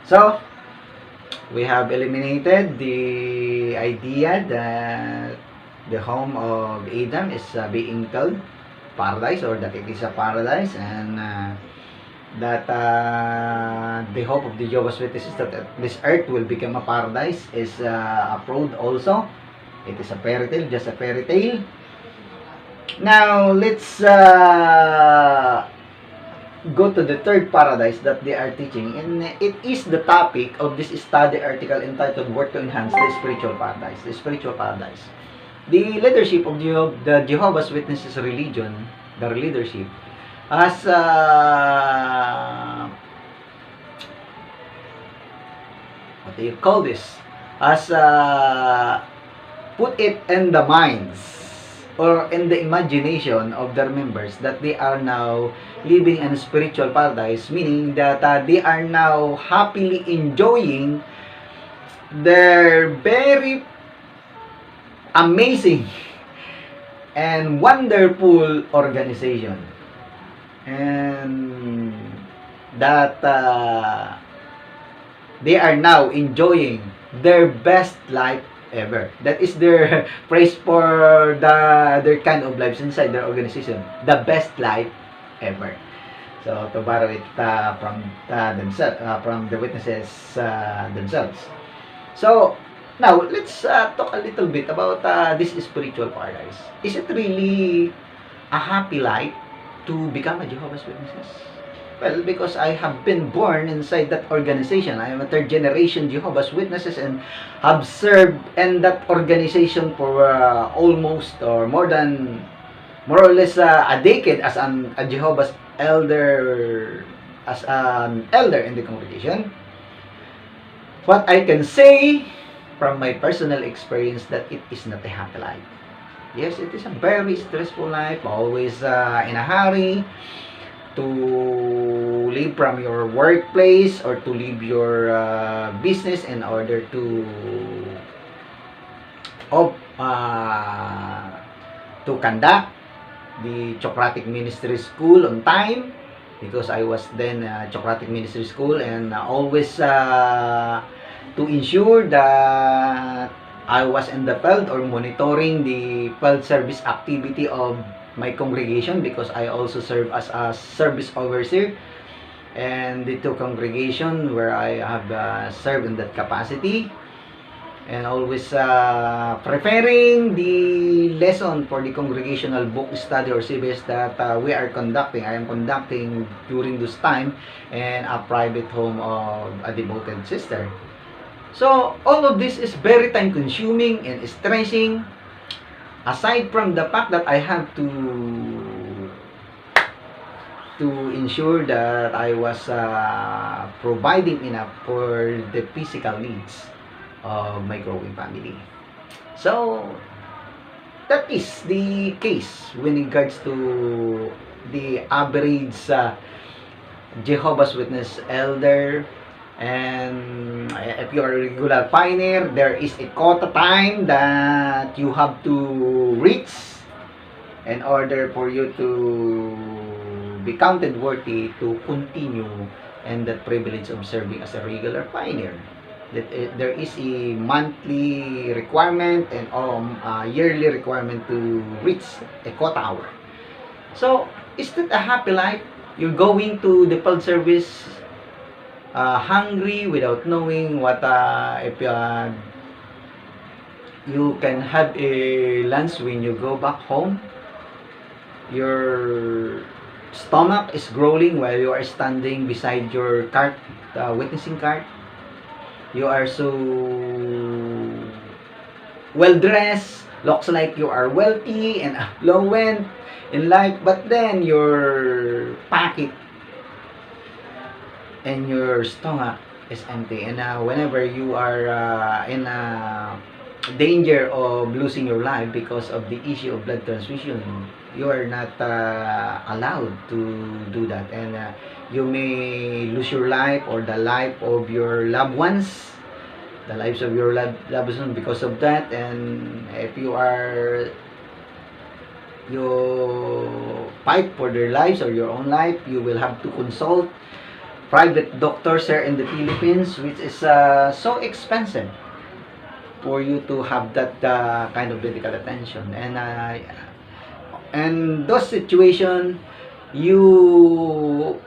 So, we have eliminated the idea that the home of Adam is being called paradise, or that it is a paradise, and that the hope of the Jehovah's Witnesses that this earth will become a paradise is approved also. It is a fairy tale, just a fairy tale. Now, let's go to the third paradise that they are teaching, and it is the topic of this study article entitled Work to Enhance the Spiritual Paradise. The Spiritual Paradise. The leadership of the Jehovah's Witnesses religion, the leadership, has what do you call this? Has put it in the minds or in the imagination of their members that they are now living in a spiritual paradise, meaning that they are now happily enjoying their very amazing and wonderful organization, and that they are now enjoying their best life ever. That is their praise for their kind of lives inside their organization, the best life ever. So to borrow it from themselves, from the witnesses themselves. So now let's talk a little bit about this spiritual paradise. Is it really a happy life to become a Jehovah's Witnesses? Well, because I have been born inside that organization. I am a third generation Jehovah's Witnesses and have served in that organization for almost or more or less a decade as a Jehovah's elder, as an elder in the congregation. What I can say from my personal experience that it is not a happy life. Yes, it is a very stressful life, always in a hurry to leave from your workplace or to leave your business in order to conduct the Socratic Ministry School on time, because I was then Socratic Ministry School, and always to ensure that I was in the field or monitoring the field service activity of my congregation, because I also serve as a service overseer and the two congregation where I have served in that capacity, and always preparing the lesson for the congregational book study or CBS that we are conducting. I am conducting during this time in a private home of a devoted sister. So all of this is very time consuming and stressing, aside from the fact that I have to ensure that I was providing enough for the physical needs of my growing family. So that is the case when regards to the average Jehovah's Witness elder. And if you are a regular pioneer, there is a quota time that you have to reach in order for you to be counted worthy to continue and that privilege of serving as a regular pioneer. That there is a monthly requirement and yearly requirement to reach a quota hour. So is that a happy life? You're going to the field service hungry without knowing what if you can have a lunch when you go back home. Your stomach is growling while you are standing beside your cart, witnessing cart. You are so well dressed, looks like you are wealthy and affluent in life, but then your pocket and your stomach is empty, and whenever you are in danger of losing your life because of the issue of blood transfusion, you are not allowed to do that, and you may lose your life or the life of your loved ones, the lives of your loved ones because of that. And if you fight for their lives or your own life, you will have to consult private doctors here in the Philippines, which is so expensive for you to have that kind of medical attention. And those situation, you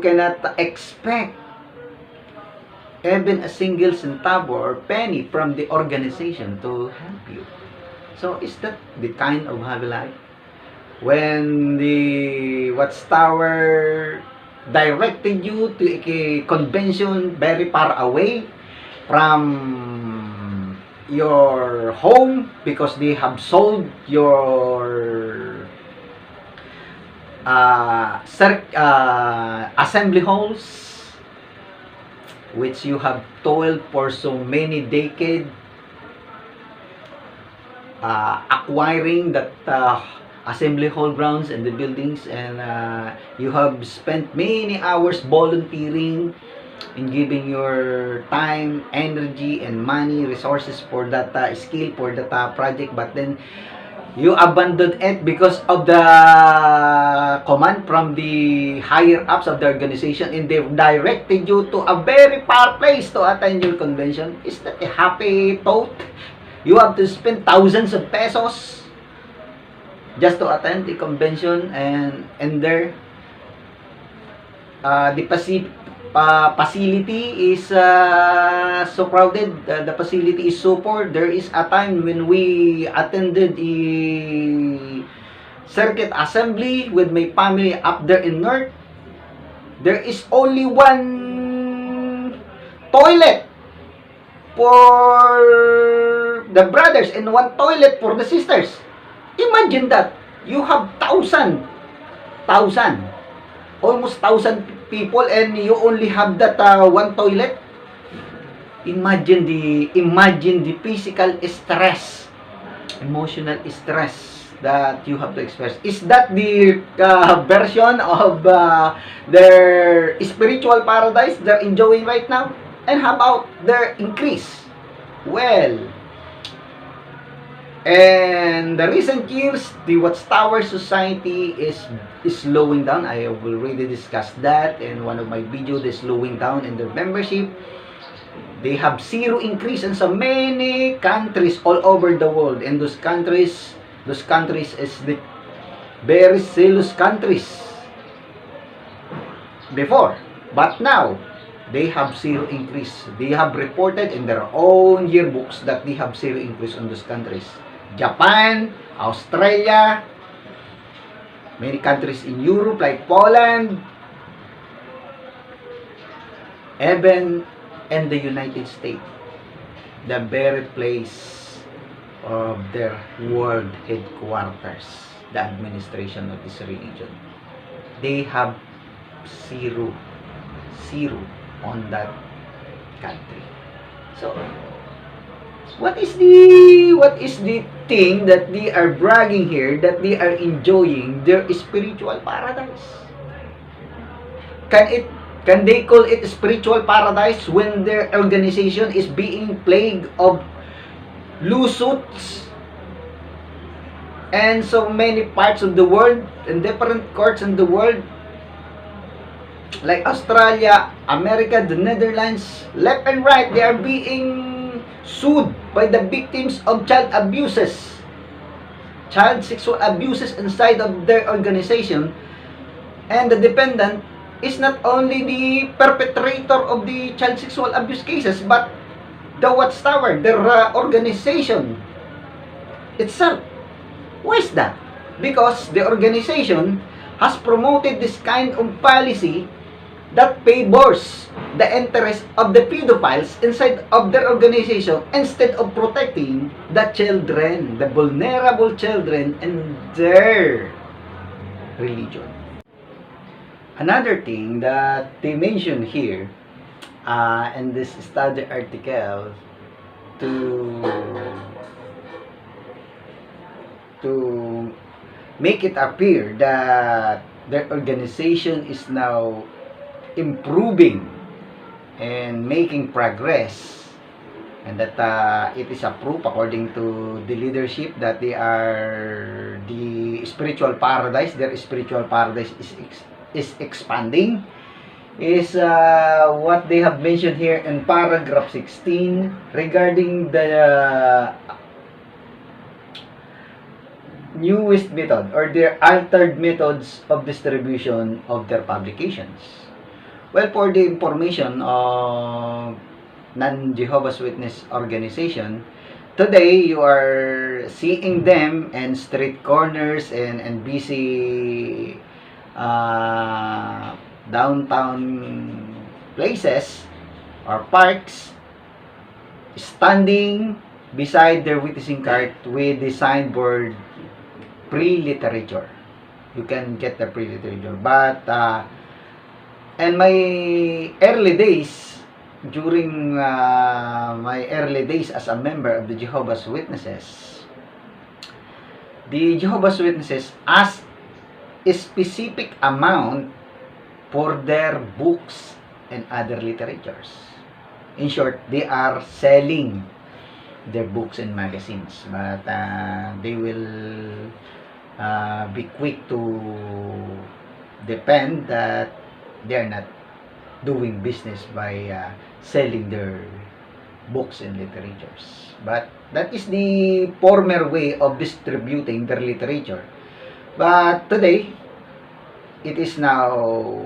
cannot expect even a single centavo or penny from the organization to help you. So is that the kind of happy life? When the Watchtower directed you to a convention very far away from your home because they have sold your assembly halls, which you have toiled for so many decades acquiring that assembly hall grounds and the buildings, and you have spent many hours volunteering in giving your time, energy, and money, resources for that skill, for that project, but then you abandoned it because of the command from the higher ups of the organization, and they directed you to a very far place to attend your convention. Is that a happy thought? You have to spend thousands of pesos just to attend the convention, and there the facility is so crowded. The facility is so poor. There is a time when we attended a circuit assembly with my family up there in North. There is only one toilet for the brothers and one toilet for the sisters. Imagine that. You have almost 1,000 people, and you only have that one toilet. Imagine the physical stress, emotional stress that you have to experience. Is that the version of their spiritual paradise they're enjoying right now? And how about their increase? Well, and the recent years, the Watchtower Society is slowing down. I have already discussed that in one of my videos. They're slowing down in their membership. They have zero increase in so many countries all over the world. And those countries is the very zealous countries before. But now, they have zero increase. They have reported in their own yearbooks that they have zero increase in those countries. Japan, Australia, many countries in Europe like Poland, even in the United States, the very place of their world headquarters, the administration of this religion. They have zero on that country. So what is the thing that they are bragging here, that they are enjoying their spiritual paradise? Can they call it spiritual paradise when their organization is being plagued of lawsuits and so many parts of the world, in different courts in the world, like Australia, America, the Netherlands, left and right, they are being sued by the victims of child sexual abuses inside of their organization. And the defendant is not only the perpetrator of the child sexual abuse cases, but the Watchtower, their organization itself. Why is that? Because the organization has promoted this kind of policy that favors the interest of the pedophiles inside of their organization instead of protecting the children, the vulnerable children in their religion. Another thing that they mention here in this study article to make it appear that their organization is now improving and making progress, and that it is a proof according to the leadership that they are the spiritual paradise, their spiritual paradise is expanding. is what they have mentioned here in paragraph 16 regarding the newest method or their altered methods of distribution of their publications. Well, for the information of non-Jehovah's Witness organization, today you are seeing them in street corners and busy downtown places or parks, standing beside their witnessing cart with the signboard pre-literature. You can get the pre-literature. But in my early days, during my early days as a member of the Jehovah's Witnesses, the Jehovah's Witnesses asked a specific amount for their books and other literatures. In short, they are selling their books and magazines, but they will be quick to defend that they are not doing business by selling their books and literatures. But that is the former way of distributing their literature. But today, it is now,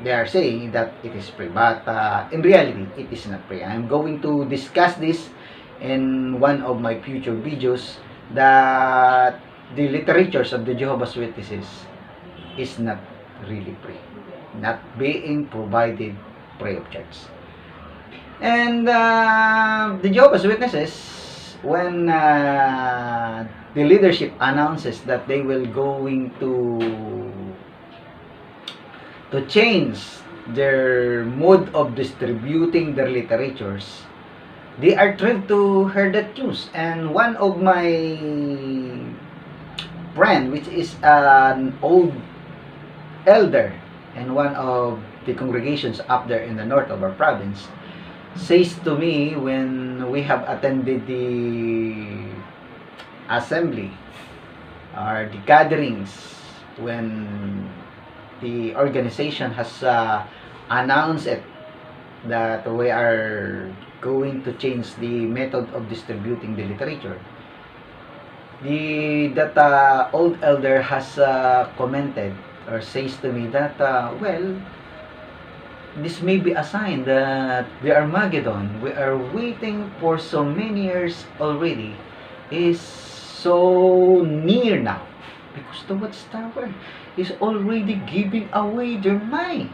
they are saying that it is free. But in reality, it is not free. I'm going to discuss this in one of my future videos, that the literatures of the Jehovah's Witnesses is not really free. Not being provided free of charge. And the Jehovah's Witnesses, when the leadership announces that they will going to change their mode of distributing their literatures, they are thrilled to hear that news. And one of my friend, which is an old elder in one of the congregations up there in the north of our province, says to me when we have attended the assembly or the gatherings, when the organization has announced it that we are going to change the method of distributing the literature, that old elder has commented or says to me that well, this may be a sign that the Armageddon we are waiting for so many years already is so near now, because the Watchtower is already giving away their mind.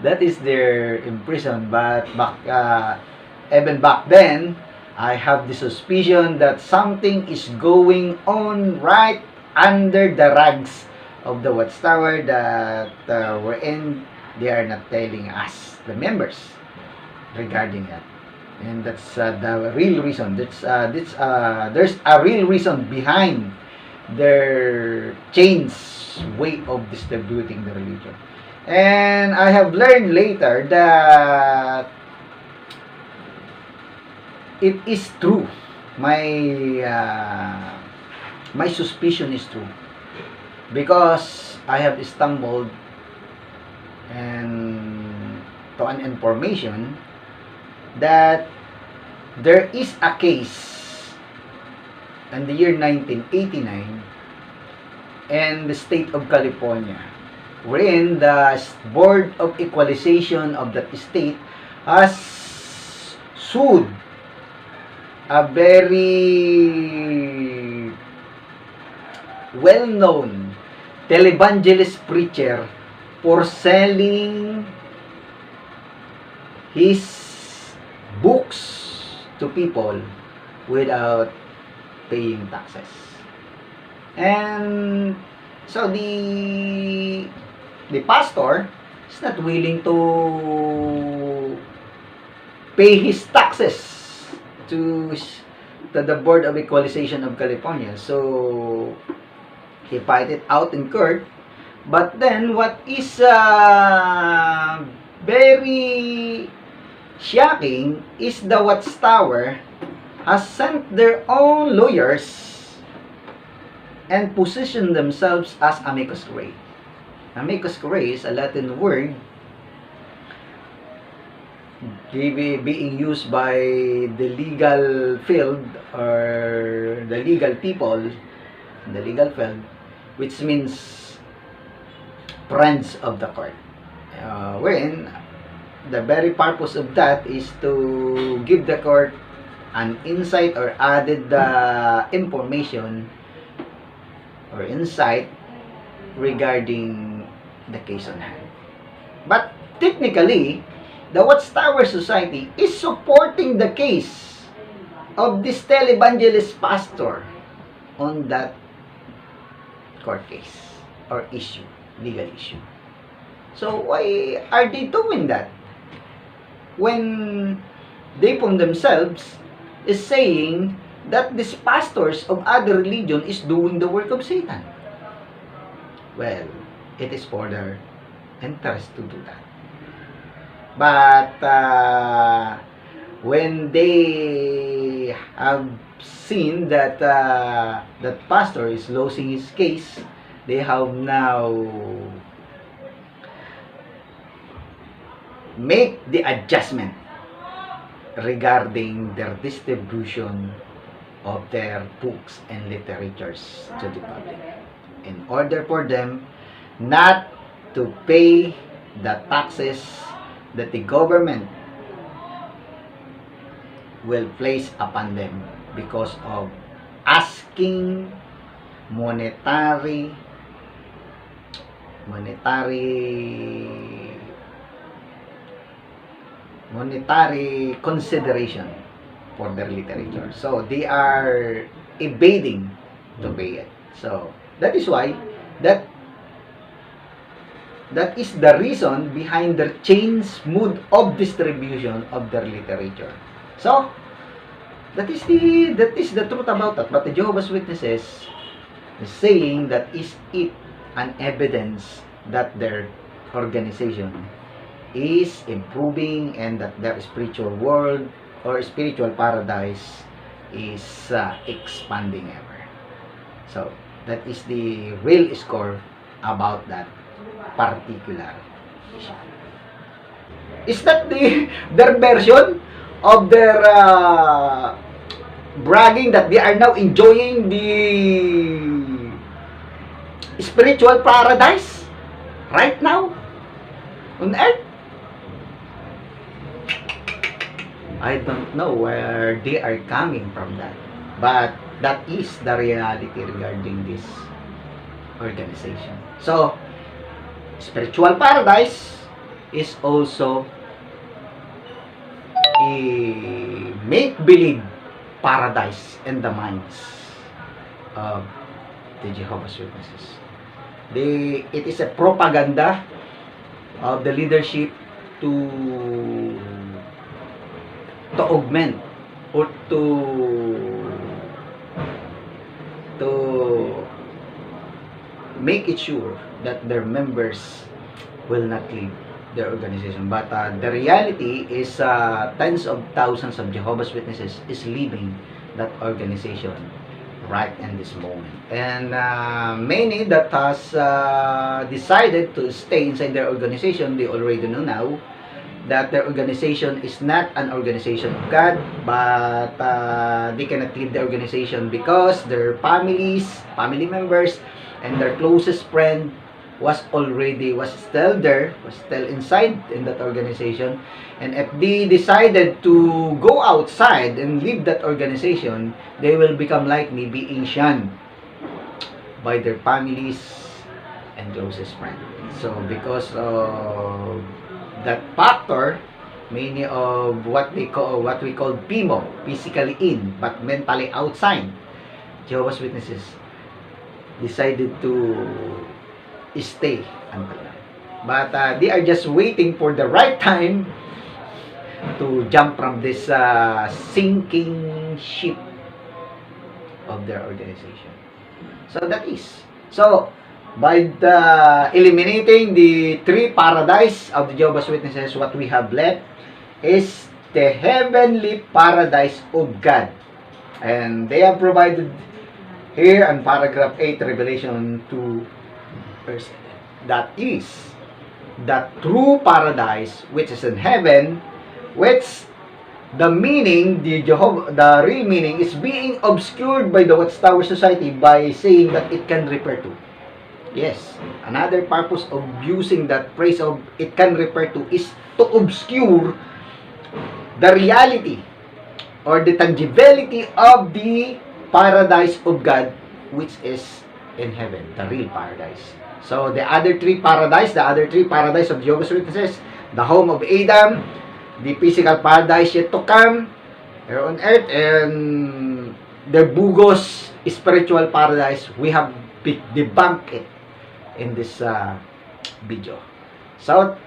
That is their impression. But even back then, I have the suspicion that something is going on right under the rugs of the Watchtower that wherein they are not telling us, the members, regarding that. And that's the real reason. There's a real reason behind their change way of distributing the religion. And I have learned later that it is true. My suspicion is true, because I have stumbled and to an information that there is a case in the year 1989 in the state of California, wherein the Board of Equalization of that state has sued a very well-known televangelist preacher for selling his books to people without paying taxes. And so the pastor is not willing to pay his taxes to the Board of Equalization of California. So he fight it out in court. But then what is very shocking is the Watchtower has sent their own lawyers and positioned themselves as amicus curiae. Amicus curiae is a Latin word being used by the legal field or the legal people in the legal field, which means friends of the court. Wherein the very purpose of that is to give the court an insight or added information or insight regarding the case on hand. But technically, the Watchtower Society is supporting the case of this televangelist pastor on that court case or issue, legal issue. So why are they doing that? When they from themselves is saying that these pastors of other religion is doing the work of Satan. Well, it is for their interest to do that. But when they have seen that that pastor is losing his case, they have now make the adjustment regarding their distribution of their books and literatures to the public in order for them not to pay the taxes that the government will place upon them because of asking monetary consideration for their literature. So they are evading to pay it. So that is why that is the reason behind their changed mood of distribution of their literature. So that is the truth about that. But the Jehovah's Witnesses is saying that is it an evidence that their organization is improving and that their spiritual world or spiritual paradise is expanding ever. So that is the real score about that particular issue. Is that their version of their bragging that they are now enjoying the spiritual paradise right now on earth? I don't know where they are coming from that, but that is the reality regarding this organization. So spiritual paradise is also a make-believe paradise in the minds of the Jehovah's Witnesses. It is a propaganda of the leadership to augment or to make it sure that their members will not leave their organization. But the reality is tens of thousands of Jehovah's Witnesses is leaving that organization right in this moment. And many that has decided to stay inside their organization, they already know now that their organization is not an organization of God, but they cannot leave the organization because their family members, and their closest friend was still there, was still inside in that organization. And if they decided to go outside and leave that organization, they will become like me, being shunned by their families and closest friends. So because of that factor, many of what we call PIMO, physically in but mentally outside Jehovah's Witnesses, decided to stay until now. But they are just waiting for the right time to jump from this sinking ship of their organization. So that is. So by eliminating the three paradise of the Jehovah's Witnesses, what we have left is the heavenly paradise of God. And they have provided here in paragraph 8, Revelation 2, verse 7. that is the true paradise which is in heaven, which the meaning, the real meaning is being obscured by the Watchtower Society by saying that it can refer to. Yes, another purpose of using that phrase of it can refer to is to obscure the reality or the tangibility of the paradise of God, which is in heaven, the real paradise. So the other three paradise of Jehovah's Witnesses, the home of Adam, the physical paradise yet to come here on earth, and the Bugos spiritual paradise, we have debunked it in this video. So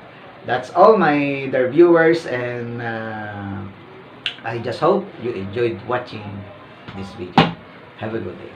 that's all, my dear viewers, and I just hope you enjoyed watching this video. Have a good day.